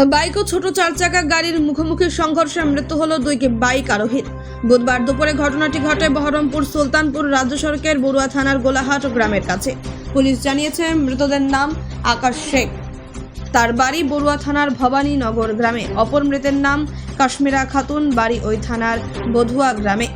Bike ও ছোট চার চাকা গাড়ির মুখোমুখি সংঘর্ষে মৃত্যু হলো দুই বাইক আরোহীর। বুধবার দুপুরে ঘটনাটি ঘটে বহরমপুর সুলতানপুর রাজ্য সড়কের বড়ুয়া থানার গোলাহাট গ্রামের কাছে। পুলিশ জানিয়েছে মৃতদের নাম আকাশ শেখ, তার বাড়ি বড়ুয়া থানার ভবানীনগর গ্রামে। অপর মৃতের নাম কাশ্মীরা খাতুন, বাড়ি ওই থানার বধুয়া গ্রামে।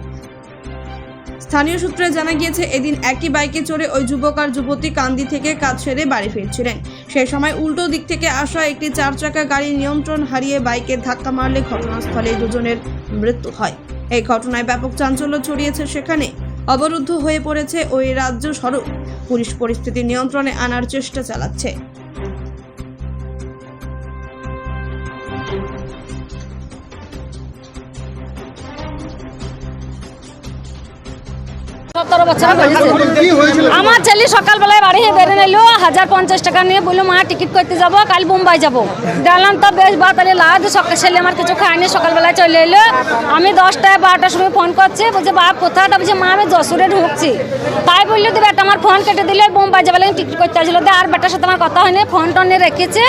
স্থানীয় সূত্রে জানা গিয়েছে, এদিন একই বাইকে চড়ে ওই যুবক আর যুবতী কান্দি থেকে কাজ সেরে বাড়ি ফিরছিলেন। সেই সময় উল্টো দিক থেকে আসা একটি চার চাকা গাড়ি নিয়ন্ত্রণ হারিয়ে বাইকে ধাক্কা মারলে ঘটনাস্থলে দুজনের মৃত্যু হয়। এই ঘটনায় ব্যাপক চাঞ্চল্য ছড়িয়েছে সেখানে। অবরুদ্ধ হয়ে পড়েছে ওই রাজ্য সড়ক। পুলিশ পরিস্থিতি নিয়ন্ত্রণে আনার চেষ্টা চালাচ্ছে। আমার ছেলে সকালবেলায় বাড়ি বেরিয়ে নিল 1050 টাকা নিয়ে, বললো মা টিকিট করতে যাবো, কাল মুম্বাই যাবো। দেখলাম তো বেশ বা তাহলে লাদ ছেলে আমার কিছু খায়নি, সকালবেলায় চলে এলো। আমি 10টা 12টার সময় ফোন করছি, বলছে বাপ কোথাটা? বলছে মা আমি যশোরে ঢুকছি। তাই বললো তো বেটা আমার ফোন কেটে দিলে, মুম্বাই যাবে টিকিট করতে আসলো। আর বেটার সাথে আমার কথা হয়নি, ফোন টনে রেখেছে।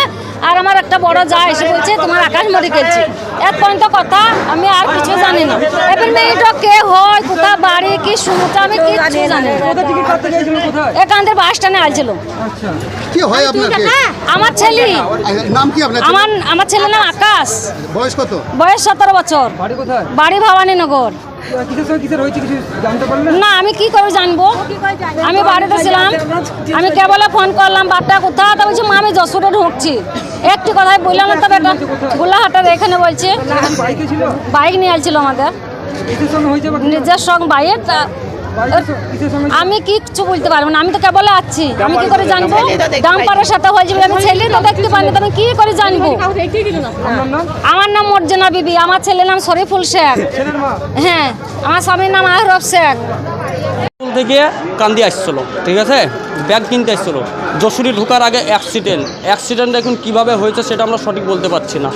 আর আমার একটা বড় যা এসে বলছে তোমার আকাশ মরে গেছে। এক পর্যন্ত কথা, আমি আর কিছু জানি না। এবার মেয়েটা কে হয়, কোথা বাড়ি, কি শুনতে আমি কিছু জানি না। এখানদের বাস স্ট্যান্ডে আসছিল। কি হয় আপনার? আমার ছেলে। নাম কি আপনার? আমার ছেলের নাম আকাশ। বয়স কত? বয়স 17 বছর। বাড়ি কোথায়? বাড়ি ভবানীনগর। না আমি কি করে জানবো? আমি বাড়িতে ছিলাম, আমি কেবল ফোন করলাম বাচ্চা কোথা, তা বলছি মা আমি যশোরে ঢুকছি। একটি কথাই বললাম না তো বেটা, গোলাহাটের এখানে বলছে বাইক নিয়ে আসছিল আমাদের নিজের সঙ্গে বাইক। আমি কিচ্ছু বলতে পারবো না, আমি তো কেবল আছি, আমি কি করে জানবো? ডাম্পারের সাথে হয়ে যাবে, আমি ছেলে তো দেখতে পাইনি, আমি কি করে জানবো? আমার নাম মর্জিনা বিবি, আমার ছেলের নাম শরীফুল শেখ। হ্যাঁ, আমার স্বামীর নাম আহরফ শেখ। থেকে কান্দি আসছিল, ঠিক আছে, ব্যাগ কিনতে আসছিল। যশোরে ঢোকার আগে অ্যাক্সিডেন্ট এখন কীভাবে হয়েছে সেটা আমরা সঠিক বলতে পারছি না।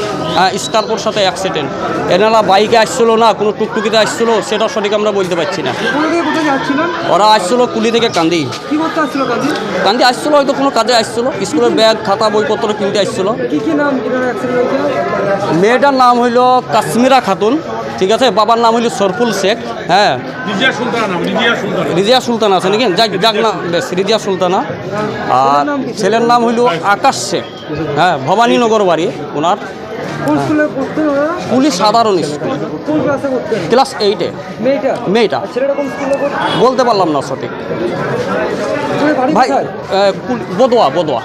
স্কার্পোর সাথে অ্যাক্সিডেন্ট, এনারা বাইকে আসছিল না কোনো টুকটুকিতে আসছিল সেটা সঠিক আমরা বলতে পারছি না। ওরা আসছিল কুলি থেকে কান্দি আসছিল, হয়তো কোনো কাজে আসছিল, স্কুলের ব্যাগ খাতা বইপত্র কিনতে আসছিল। মেয়েটার নাম হইল কাশ্মীরা খাতুন, ঠিক আছে, বাবার নাম হইল সরফুল শেখ। হ্যাঁ, রিজিয়া সুলতানা আছে নাকি, যাক না বেশ, রিজিয়া সুলতানা। আর ছেলের নাম হইল আকাশ শেখ। হ্যাঁ, ভবানীনগর বাড়ি ওনার। পুলিশ সাধারণ স্কুল, ক্লাস 8-এ। মেয়েটা বলতে পারলাম না সঠিক ভাই। বদোয়া।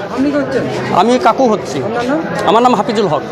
আমি কাকু হচ্ছি। আমার নাম হাফিজুল হক।